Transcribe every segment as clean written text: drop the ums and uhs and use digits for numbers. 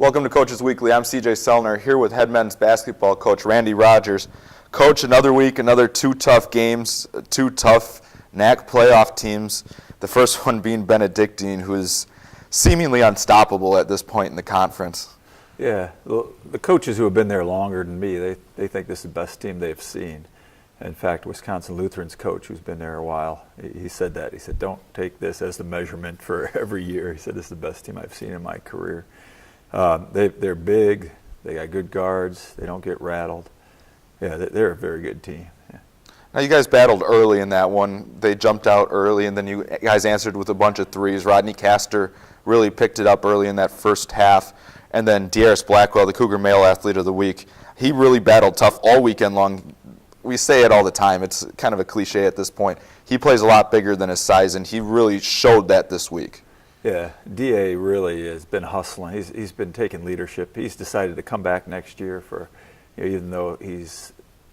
Welcome to Coaches Weekly. I'm CJ Sellner here with head men's basketball coach Randy Rogers. Coach, another week, another two tough games, two tough NACC playoff teams. The first one being Benedictine, who is seemingly unstoppable at this point in the conference. Yeah, the coaches who have been there longer than me, they think this is the best team they've seen. In fact, Wisconsin Lutheran's coach, who's been there a while, he said that. He said, don't take this as the measurement for every year. He said, this is the best team I've seen in my career. They're big. They got good guards. They don't get rattled. Yeah, they're a very good team. Yeah. Now, you guys battled early in that one. They jumped out early, and then you guys answered with a bunch of threes. Rodney Castor really picked it up early in that first half. And then Darius Blackwell, the Cougar Male Athlete of the Week, he really battled tough all weekend long. We say it all the time. It's kind of a cliche at this point. He plays a lot bigger than his size, and he really showed that this week. Yeah, DA really has been hustling. He's been taking leadership. He's decided to come back next year for, even though he's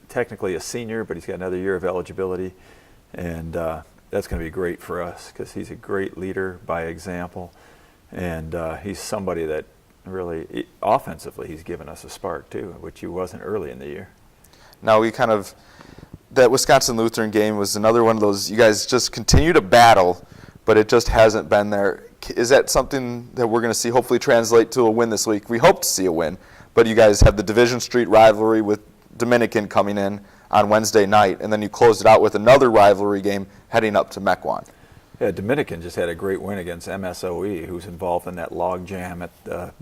technically a senior, but he's got another year of eligibility, and that's going to be great for us because he's a great leader by example, and he's somebody that really, offensively, he's given us a spark too, which he wasn't early in the year. Now that Wisconsin Lutheran game was another one of those, you guys just continue to battle, but it just hasn't been there. Is that something that we're going to see hopefully translate to a win this week? We hope to see a win, but you guys have the Division Street rivalry with Dominican coming in on Wednesday night, and then you closed it out with another rivalry game heading up to Mequon. Yeah, Dominican just had a great win against MSOE, who's involved in that log jam at the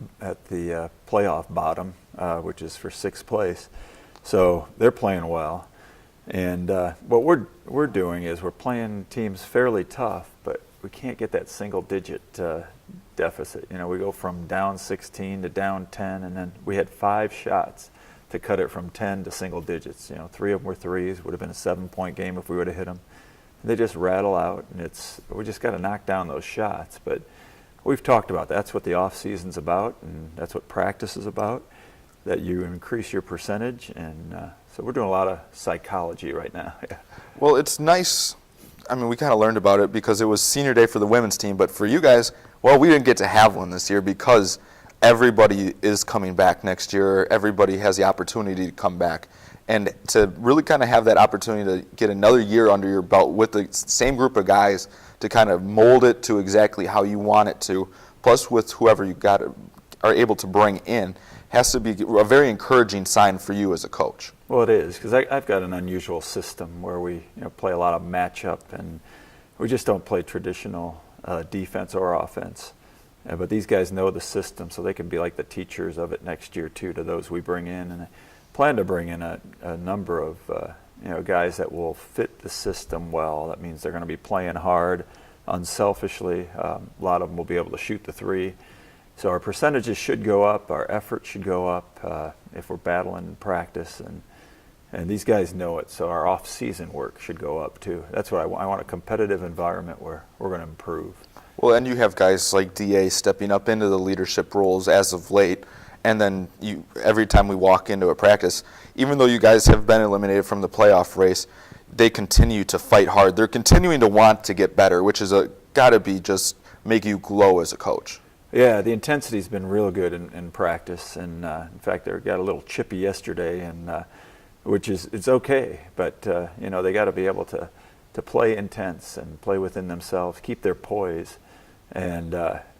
playoff bottom, which is for sixth place. So they're playing well. And what we're doing is we're playing teams fairly tough, but we can't get that single-digit deficit. We go from down 16 to down 10, and then we had 5 shots to cut it from 10 to single digits. 3 of them were threes. Would have been a 7-point game if we would have hit them. They just rattle out, and we just got to knock down those shots. But we've talked about that's what the off season's about, and that's what practice is about. That you increase your percentage, and so we're doing a lot of psychology right now. Well, it's nice. I mean, we kind of learned about it because it was senior day for the women's team, but for you guys, well, we didn't get to have one this year because everybody is coming back next year. Everybody has the opportunity to come back. And to really kind of have that opportunity to get another year under your belt with the same group of guys to kind of mold it to exactly how you want it to, plus with whoever you are able to bring in, has to be a very encouraging sign for you as a coach. Well, it is, because I've got an unusual system where we play a lot of matchup, and we just don't play traditional defense or offense. But these guys know the system, so they can be like the teachers of it next year, too, to those we bring in. And I plan to bring in a number of guys that will fit the system well. That means they're going to be playing hard, unselfishly. A lot of them will be able to shoot the three. So our percentages should go up, our effort should go up if we're battling in practice, and these guys know it, so our off-season work should go up too. That's what I want. I want a competitive environment where we're going to improve. Well, and you have guys like DA stepping up into the leadership roles as of late, and then every time we walk into a practice, even though you guys have been eliminated from the playoff race, they continue to fight hard. They're continuing to want to get better, which is got to be just make you glow as a coach. Yeah, the intensity's been real good in practice, and in fact, they got a little chippy yesterday, and which is it's okay. But they got to be able to play intense and play within themselves, keep their poise, and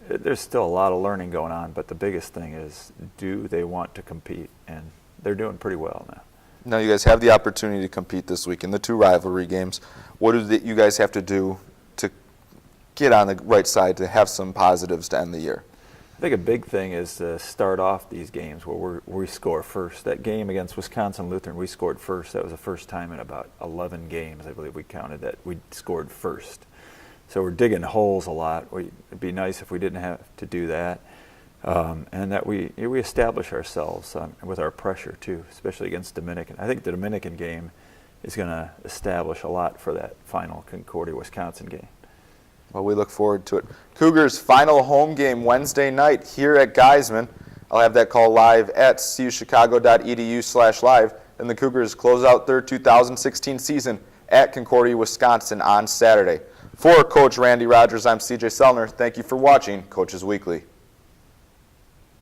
there's still a lot of learning going on. But the biggest thing is, do they want to compete? And they're doing pretty well now. Now you guys have the opportunity to compete this week in the 2 rivalry games. What do you guys have to do to get on the right side to have some positives to end the year? I think a big thing is to start off these games where we score first. That game against Wisconsin Lutheran, we scored first. That was the first time in about 11 games, I believe we counted, that we scored first. So we're digging holes a lot. It'd be nice if we didn't have to do that. And that we establish ourselves with our pressure too, especially against Dominican. I think the Dominican game is going to establish a lot for that final Concordia-Wisconsin game. Well, we look forward to it. Cougars' final home game Wednesday night here at Geisman. I'll have that call live at cuchicago.edu/live. And the Cougars close out their 2016 season at Concordia, Wisconsin on Saturday. For Coach Randy Rogers, I'm CJ Sellner. Thank you for watching Coaches Weekly.